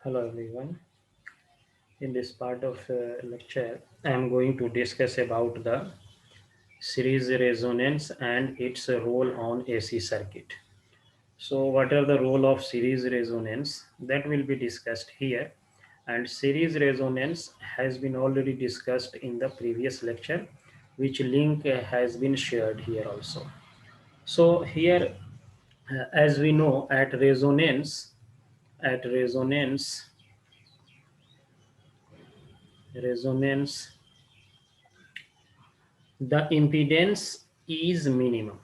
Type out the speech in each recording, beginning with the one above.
Hello everyone. In this part of lecture, I am going to discuss about the series resonance and its role on AC circuit. So, what are the role of series resonance? That will be discussed here. And series resonance has been already discussed in the previous lecture, which link has been shared here also. So here, as we know, at resonance the impedance is minimum.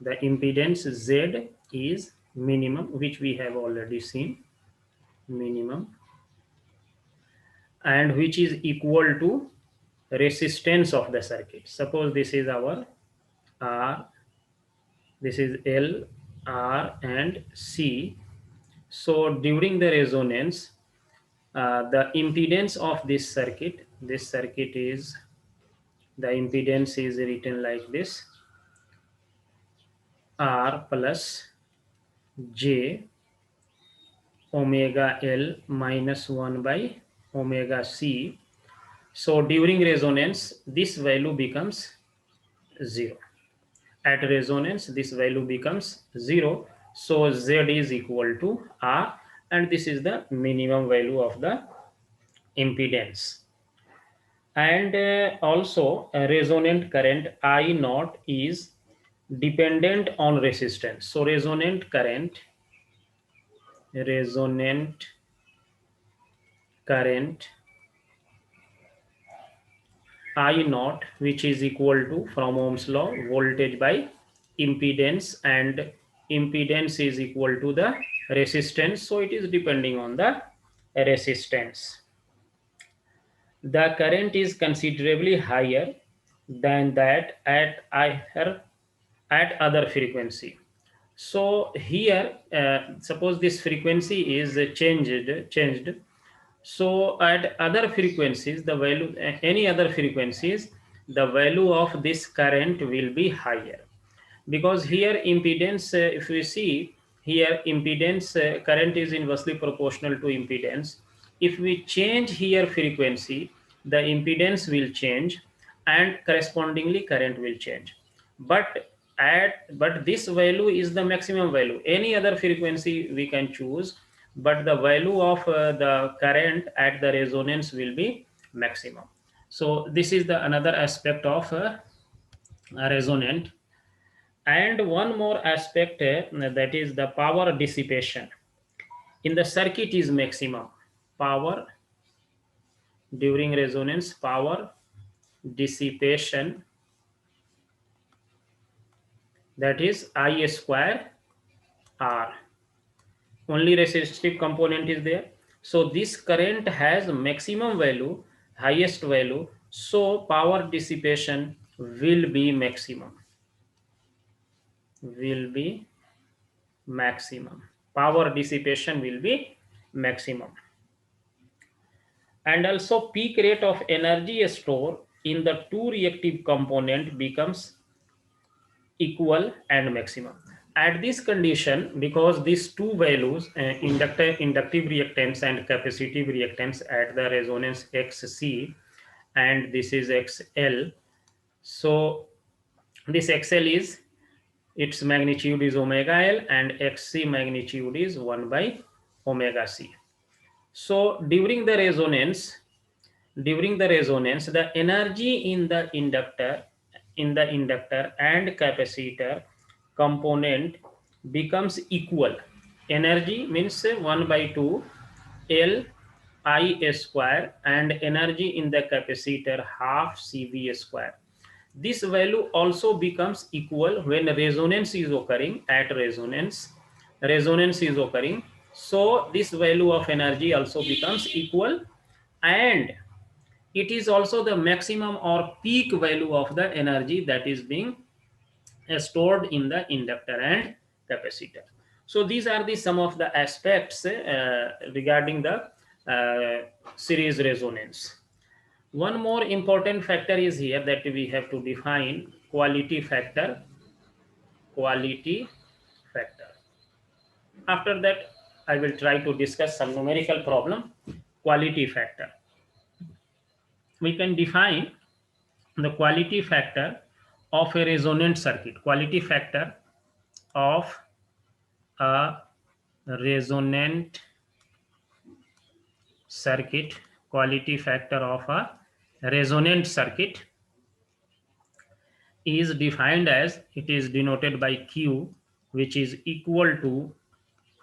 The impedance Z is minimum, which we have already seen, minimum, and which is equal to resistance of the circuit. Suppose this is our R, this is L, R, and C. So during the resonance, the impedance of this circuit is, the impedance is written like this: R plus J omega L minus 1 by omega C. So during resonance, this value becomes 0. At resonance, this value becomes 0. So Z is equal to R, and this is the minimum value of the impedance. And also a resonant current I naught is dependent on resistance. So resonant current I naught, which is equal to, from Ohm's law, voltage by impedance, and impedance is equal to the resistance. So it is depending on the resistance. The current is considerably higher than that at other frequency. So here, suppose this frequency is changed. So at other frequencies, the value, any other frequencies, the value of this current will be higher, because here impedance, if we see here, impedance, current is inversely proportional to impedance. If we change here frequency, the impedance will change, and correspondingly current will change. But this value is the maximum value. Any other frequency we can choose, but the value of the current at the resonance will be maximum. So this is the another aspect of a resonant. And one more aspect, that is the power dissipation in the circuit is maximum. Power during resonance, power dissipation, that is I square R. Only resistive component is there. So this current has maximum value, highest value. So power dissipation will be maximum. Will be maximum. Power dissipation will be maximum. And also peak rate of energy stored in the two reactive component becomes equal and maximum. At this condition, because these two values, inductive reactance and capacitive reactance at the resonance XC, and this is XL. So this XL is, its magnitude is omega L, and XC magnitude is 1 by omega C. So during the resonance, the energy in the inductor and capacitor component becomes equal. Energy means 1 by 2 L I square, and energy in the capacitor half CV square. This value also becomes equal when resonance is occurring. At resonance is occurring, so this value of energy also becomes equal, and it is also the maximum or peak value of the energy that is being stored in the inductor and capacitor. So these are the some of the aspects regarding the series resonance. One more important factor is here that we have to define: quality factor. Quality factor. After that, I will try to discuss some numerical problem. Quality factor. We can define the quality factor of a resonant circuit. Quality factor of a resonant circuit. Quality factor of a resonant circuit is defined as, it is denoted by Q, which is equal to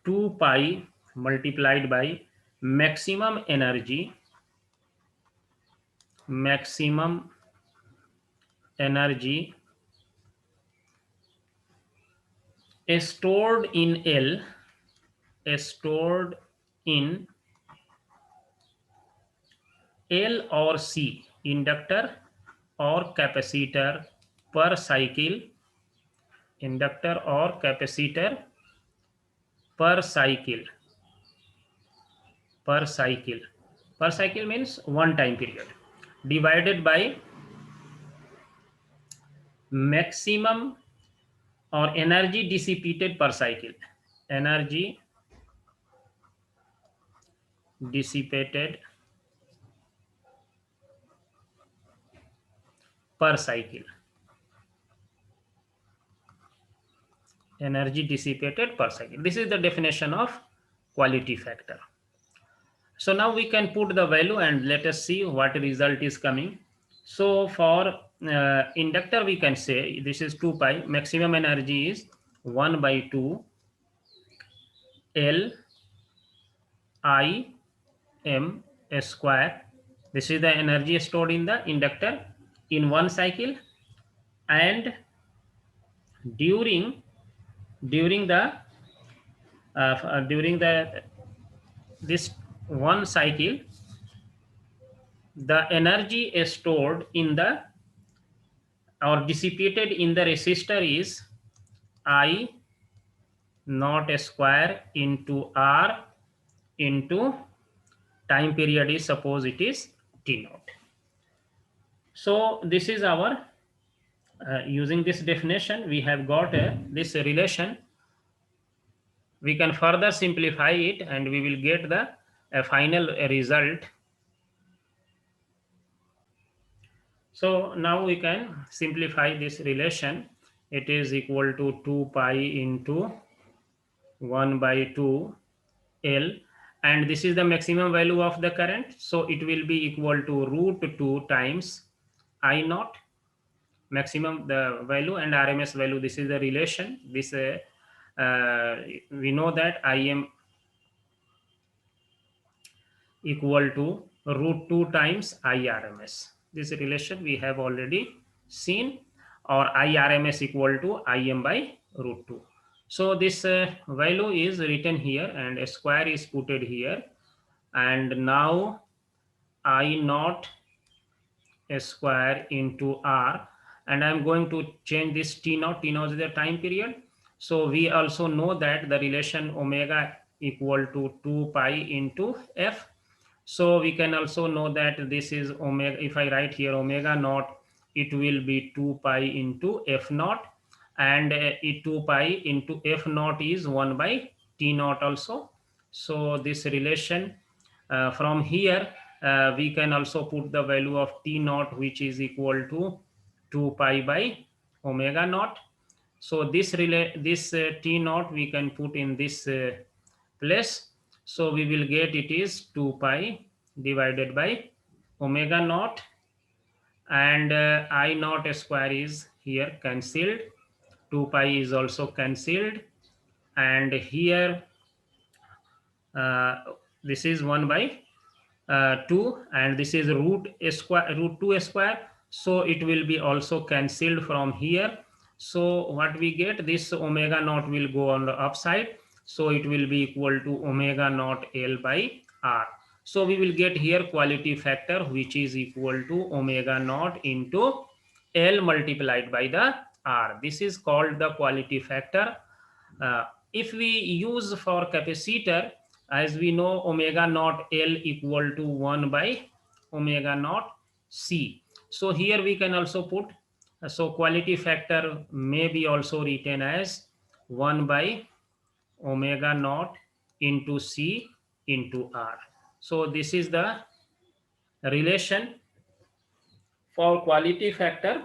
2 pi multiplied by maximum energy stored in L, stored in L or C, inductor or capacitor per cycle, inductor or capacitor per cycle, per cycle, per cycle means one time period, divided by maximum or energy dissipated per cycle, energy dissipated per cycle, energy dissipated per cycle. This is the definition of quality factor. So now we can put the value and let us see what result is coming. So for inductor, we can say this is 2 pi, maximum energy is 1 by 2 L I m square. This is the energy stored in the inductor in one cycle, and during the this one cycle, the energy is stored in the or dissipated in the resistor is I naught square into R into time period is, suppose it is T naught. So this is our using this definition we have got this relation. We can further simplify it and we will get the final result. So now we can simplify this relation. It is equal to 2 pi into 1 by 2 L, and this is the maximum value of the current, so it will be equal to root 2 times I naught, maximum the value and RMS value. This is the relation. This we know that Im equal to root 2 times IRMS. This relation we have already seen, or IRMS equal to Im by root 2. So this value is written here and a square is putted here, and now I naught square into R, and I'm going to change this T naught. T naught is the time period. So we also know that the relation omega equal to 2 pi into F. So we can also know that this is omega. If I write here omega naught, it will be 2 pi into F naught, and 2 pi into F naught is 1 by T naught also. So this relation from here we can also put the value of T naught, which is equal to 2 pi by omega naught. So this T naught we can put in this place. So we will get it is 2 pi divided by omega naught, and I naught square is here cancelled, 2 pi is also cancelled, and here this is 1 by 2, and this is root 2 square, so it will be also cancelled from here. So what we get, this omega naught will go on the upside, so it will be equal to omega naught L by R. So we will get here quality factor, which is equal to omega naught into L multiplied by the R. This is called the quality factor. If we use for capacitor, as we know, omega naught L equal to 1 by omega naught C. So here we can also put, so quality factor may be also written as 1 by omega naught into C into R. So this is the relation for quality factor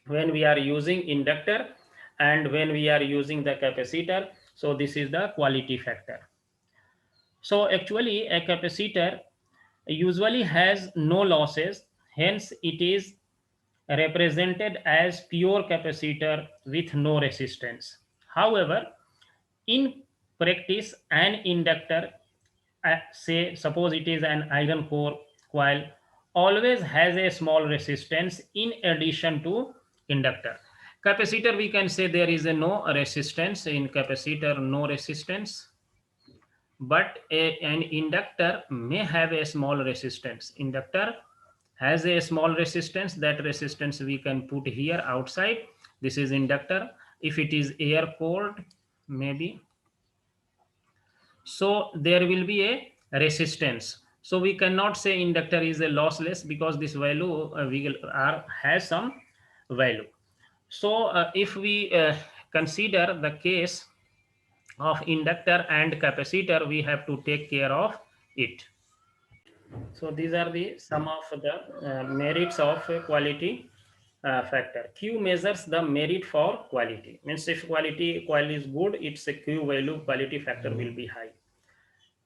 when we are using inductor and when we are using the capacitor. So this is the quality factor. So actually a capacitor usually has no losses, hence it is represented as pure capacitor with no resistance. However, in practice, an inductor, say suppose it is an iron core coil, always has a small resistance in addition to inductor. Capacitor, we can say there is a no resistance in capacitor, no resistance, but an inductor may have a small resistance. Inductor has a small resistance. That resistance we can put here outside. This is inductor. If it is air cooled, maybe, so there will be a resistance. So we cannot say inductor is a lossless because this value has some value. So if we consider the case of inductor and capacitor, we have to take care of it. So these are the some of the merits of a quality factor. Q measures the merit for quality. Means if quality coil is good, its a Q value quality factor will be high.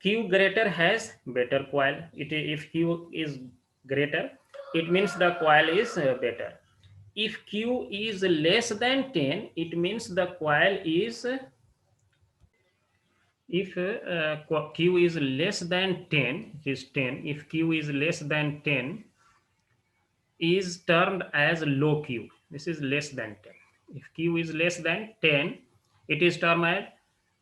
Q greater has better coil. If Q is greater, it means the coil is better. If Q is less than 10, it means the coil is if Q is less than 10, it is 10. If Q is less than 10, is termed as low Q. This is less than 10. If Q is less than 10, it is termed as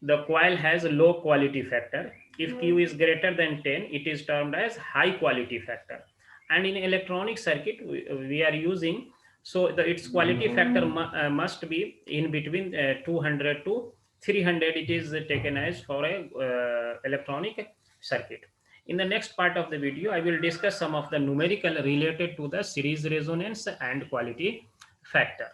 the coil has a low quality factor. If Q is greater than 10, it is termed as high quality factor. And in electronic circuit, we are using, so its quality factor must be in between 200 to 300. It is taken as for a electronic circuit. In the next part of the video, I will discuss some of the numerical related to the series resonance and quality factor.